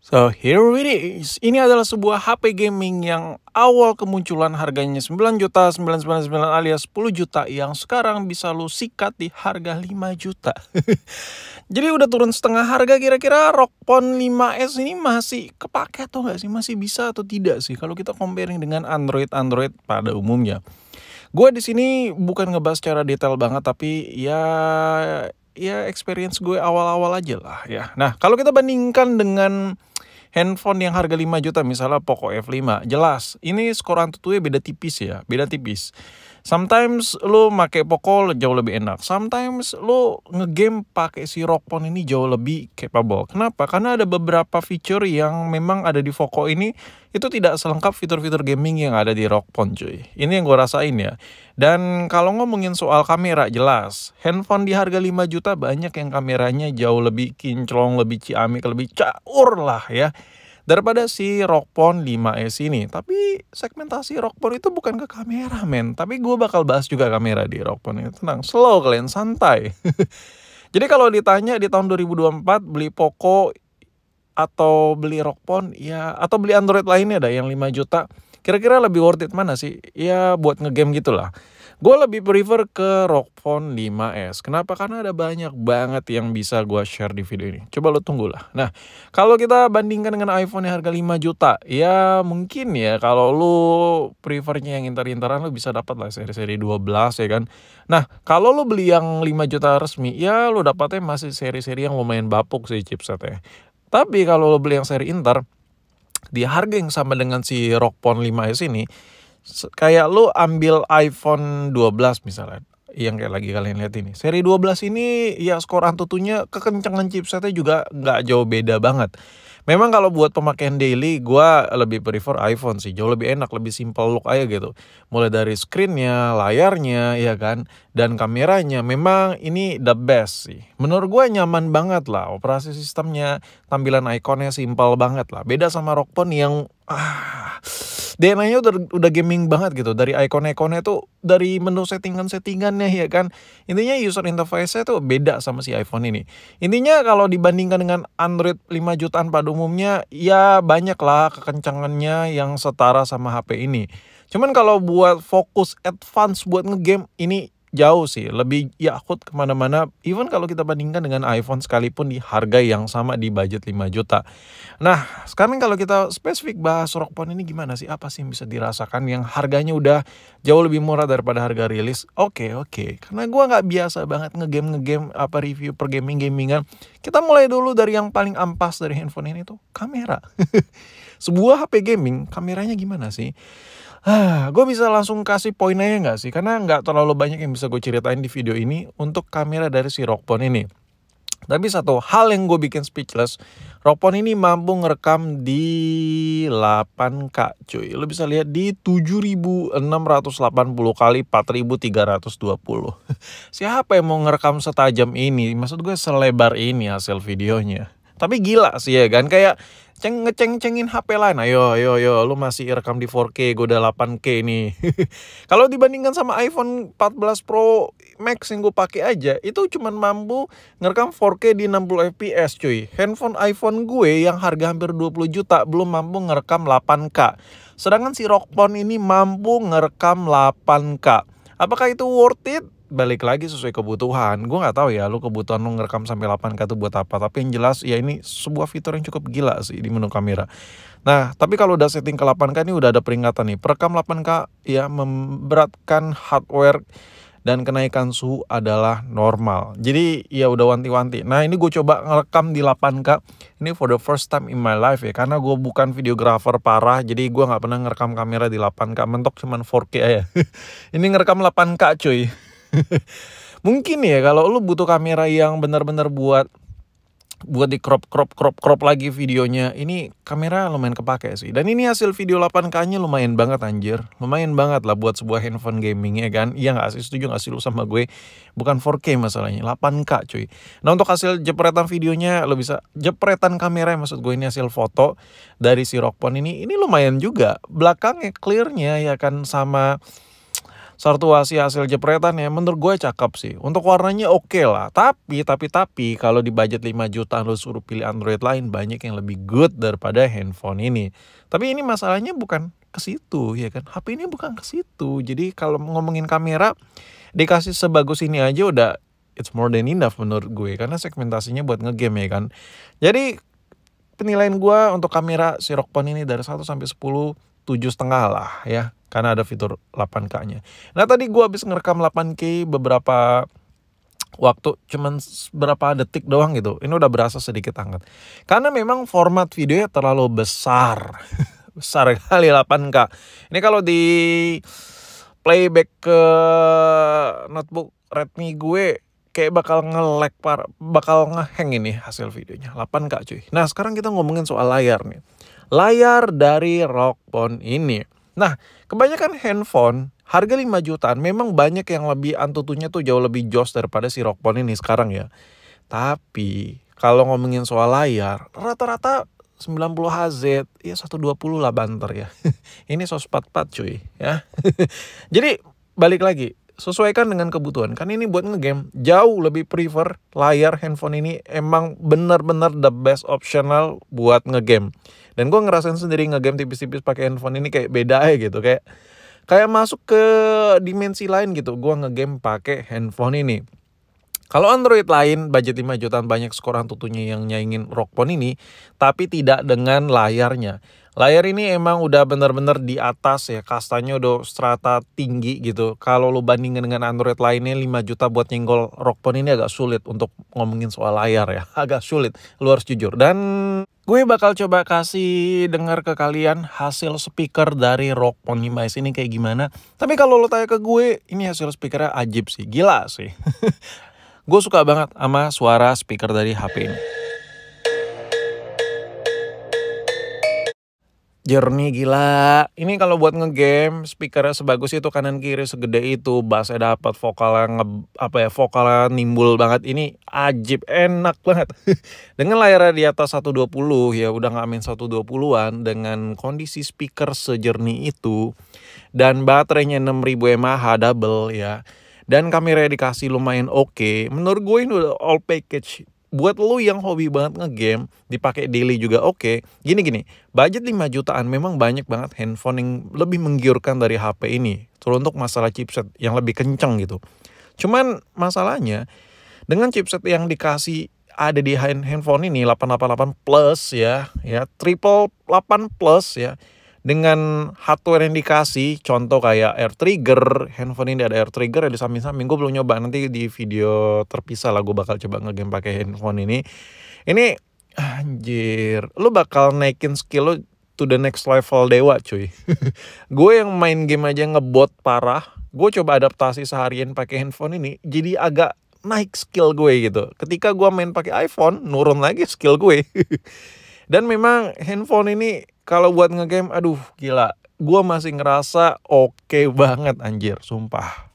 So here it is. Ini adalah sebuah HP gaming yang awal kemunculan harganya 9.999.000 alias 10 juta yang sekarang bisa lu sikat di harga 5 juta. Jadi udah turun setengah harga. Kira-kira ROG Phone 5S ini masih kepake atau enggak sih? Masih bisa atau tidak sih kalau kita comparing dengan Android pada umumnya. Gue di sini bukan ngebahas secara detail banget, tapi ya experience gue awal-awal aja lah ya. Nah, kalau kita bandingkan dengan handphone yang harga 5 juta misalnya Poco F5, jelas ini skor Antutunya beda tipis ya, beda tipis. Sometimes lu make Poco jauh lebih enak, sometimes lu ngegame pakai si ROG Phone ini jauh lebih capable. Kenapa? Karena ada beberapa feature yang memang ada di Poco ini itu tidak selengkap fitur-fitur gaming yang ada di ROG Phone, cuy. Ini yang gue rasain ya. Dan kalau ngomongin soal kamera, jelas handphone di harga 5 juta banyak yang kameranya jauh lebih kinclong, lebih ciamik, lebih caur lah ya daripada si ROG Phone 5S ini. Tapi segmentasi ROG Phone itu bukan ke kamera, men. Tapi gue bakal bahas juga kamera di ROG Phone ini. Tenang, slow kalian, santai. Jadi kalau ditanya di tahun 2024 beli Poco atau beli ROG Phone, ya, atau beli Android lainnya ada yang 5 juta, kira-kira lebih worth it mana sih? Ya buat ngegame gitulah. Gue lebih prefer ke ROG Phone 5S. Kenapa? Karena ada banyak banget yang bisa gue share di video ini. Coba lo tunggulah. Nah, kalau kita bandingkan dengan iPhone yang harga 5 juta, ya mungkin ya kalau lo prefernya yang inter-interan lo bisa dapat lah seri-seri 12 ya kan. Nah, kalau lo beli yang 5 juta resmi, ya lo dapatnya masih seri-seri yang lumayan bapuk sih chipsetnya. Tapi kalau lo beli yang seri inter, di harga yang sama dengan si ROG Phone 5S ini, kayak lu ambil iPhone 12 misalnya, yang kayak lagi kalian lihat ini. Seri 12 ini ya skor Antutunya, kekencangan chipsetnya juga nggak jauh beda banget. Memang kalau buat pemakaian daily, gue lebih prefer iPhone sih. Jauh lebih enak, lebih simple look aja gitu. Mulai dari screennya, layarnya, ya kan, dan kameranya. Memang ini the best sih. Menurut gue nyaman banget lah. Operasi sistemnya, tampilan ikonnya simple banget lah. Beda sama ROG Phone yang DNA-nya udah gaming banget gitu. Dari icon-iconnya tuh, dari menu settingannya ya kan. Intinya user interface-nya tuh beda sama si iPhone ini. Intinya kalau dibandingkan dengan Android 5 jutaan pada umumnya, ya banyak lah kekencangannya yang setara sama HP ini. Cuman kalau buat fokus advance buat ngegame, ini jauh sih, lebih yakut kemana-mana. Even kalau kita bandingkan dengan iPhone sekalipun di harga yang sama di budget 5 juta. Nah, sekarang kalau kita spesifik bahas ROG Phone ini gimana sih? Apa sih yang bisa dirasakan yang harganya udah jauh lebih murah daripada harga rilis? Oke. Karena gue nggak biasa banget ngegame apa review per gamingan. Kita mulai dulu dari yang paling ampas dari handphone ini tuh, kamera. Sebuah HP gaming, kameranya gimana sih? Gue bisa langsung kasih poin aja nggak sih? Karena nggak terlalu banyak yang bisa gue ceritain di video ini untuk kamera dari si ROG Phone ini. Tapi satu hal yang gue bikin speechless, ROG Phone ini mampu ngerekam di 8K cuy. Lo bisa lihat di 7680 kali 4320. Siapa yang mau ngerekam setajam ini? Maksud gue selebar ini hasil videonya. Tapi gila sih ya kan, kayak ngeceng-cengin HP lain. Ayo, lu masih rekam di 4K, gue udah 8K nih. Kalau dibandingkan sama iPhone 14 Pro Max yang gue pakai aja, itu cuman mampu ngerekam 4K di 60 fps cuy. Handphone iPhone gue yang harga hampir 20 juta belum mampu ngerekam 8K. Sedangkan si ROG Phone ini mampu ngerekam 8K. Apakah itu worth it? Balik lagi sesuai kebutuhan. Gue gak tahu ya lu kebutuhan lu ngerekam sampai 8K itu buat apa. Tapi yang jelas ya ini sebuah fitur yang cukup gila sih di menu kamera. Nah, tapi kalau udah setting ke 8K ini udah ada peringatan nih. Perekam 8K ya memberatkan hardware dan kenaikan suhu adalah normal. Jadi ya udah wanti-wanti. Nah, ini gue coba ngerekam di 8K. Ini for the first time in my life ya. Karena gue bukan videographer parah. Jadi gue gak pernah ngerekam kamera di 8K. Mentok cuman 4K aja. Ini ngerekam 8K cuy. Mungkin ya kalau lu butuh kamera yang benar-benar buat di crop lagi videonya, ini kamera lumayan kepake sih. Dan ini hasil video 8K-nya lumayan banget anjir. Lumayan banget lah buat sebuah handphone gaming ya kan. Iya gak sih? Setuju gak sih lu sama gue? Bukan 4K masalahnya, 8K cuy. Nah, untuk hasil jepretan videonya, lo bisa jepretan kamera, maksud gue ini hasil foto dari si ROG Phone ini lumayan juga. Belakangnya clearnya ya kan, sama Sartuasi hasil jepretan ya menurut gue cakep sih. Untuk warnanya oke lah. Tapi kalau di budget 5 jutaan lo suruh pilih Android lain, banyak yang lebih good daripada handphone ini. Tapi ini masalahnya bukan ke situ ya kan. HP ini bukan ke situ. Jadi kalau ngomongin kamera, dikasih sebagus ini aja udah it's more than enough menurut gue, karena segmentasinya buat ngegame ya kan. Jadi penilaian gue untuk kamera si ROG Phone ini dari 1 sampai 10, 7,5 lah ya, karena ada fitur 8K-nya. Nah tadi gue habis ngerekam 8K beberapa waktu, cuman berapa detik doang gitu. Ini udah berasa sedikit hangat. Karena memang format videonya terlalu besar. Besar kali 8K. Ini kalau di playback ke notebook Redmi gue kayak bakal nge-lag bakal nge-hang ini hasil videonya. 8K cuy. Nah sekarang kita ngomongin soal layar nih. Layar dari ROG Phone ini. Nah kebanyakan handphone harga 5 jutaan memang banyak yang lebih antutunya tuh jauh lebih jos daripada si ROG Phone ini sekarang ya. Tapi kalau ngomongin soal layar, rata-rata 90 Hz, ya 120 lah banter ya. Ini 144 cuy ya. Jadi balik lagi, sesuaikan dengan kebutuhan. Kan ini buat ngegame, jauh lebih prefer layar handphone ini emang bener-bener the best optional buat ngegame. Dan gue ngerasain sendiri ngegame tipis-tipis pakai handphone ini kayak beda aja gitu, kayak masuk ke dimensi lain gitu. Gue ngegame pakai handphone ini. Kalau Android lain budget 5 jutaan banyak skor antutunya yang nyaingin ROG Phone ini, tapi tidak dengan layarnya. Layar ini emang udah bener-bener di atas ya, kastanya udah strata tinggi gitu. Kalau lu bandingin dengan Android lainnya 5 juta buat nyenggol ROG Phone ini agak sulit untuk ngomongin soal layar ya. Agak sulit, lu harus jujur. Dan gue bakal coba kasih dengar ke kalian hasil speaker dari ROG Phone 5s ini kayak gimana. Tapi kalau lu tanya ke gue, ini hasil speakernya ajib sih, gila sih. Gue suka banget sama suara speaker dari HP ini. Jernih gila. Ini kalau buat ngegame, speakernya sebagus itu, kanan kiri segede itu, bassnya dapat, vokalnya vokalnya nimbul banget. Ini ajib, enak banget. Dengan layarnya di atas 120 ya, udah nggak main 120-an, dengan kondisi speaker sejernih itu, dan baterainya 6000 mAh double ya. Dan kameranya dikasih lumayan oke. Menurut gue ini udah all package. Buat lu yang hobi banget ngegame, dipakai daily juga oke. Gini, budget 5 jutaan memang banyak banget handphone yang lebih menggiurkan dari HP ini. Teruntuk masalah chipset yang lebih kenceng gitu. Cuman masalahnya, dengan chipset yang dikasih ada di handphone ini 888 plus ya triple 8 plus ya, dengan hardware yang dikasih, contoh kayak air trigger, handphone ini ada air trigger ya di samping-samping. Gue belum nyoba, nanti di video terpisah lah gue bakal coba ngegame pakai handphone ini. Ini anjir, lu bakal naikin skill lu to the next level dewa cuy. Gue yang main game aja ngebot parah, gue coba adaptasi seharian pakai handphone ini, jadi agak naik skill gue gitu. Ketika gue main pakai iPhone, nurun lagi skill gue. Dan memang handphone ini kalau buat ngegame, aduh gila, gue masih ngerasa oke banget anjir, sumpah.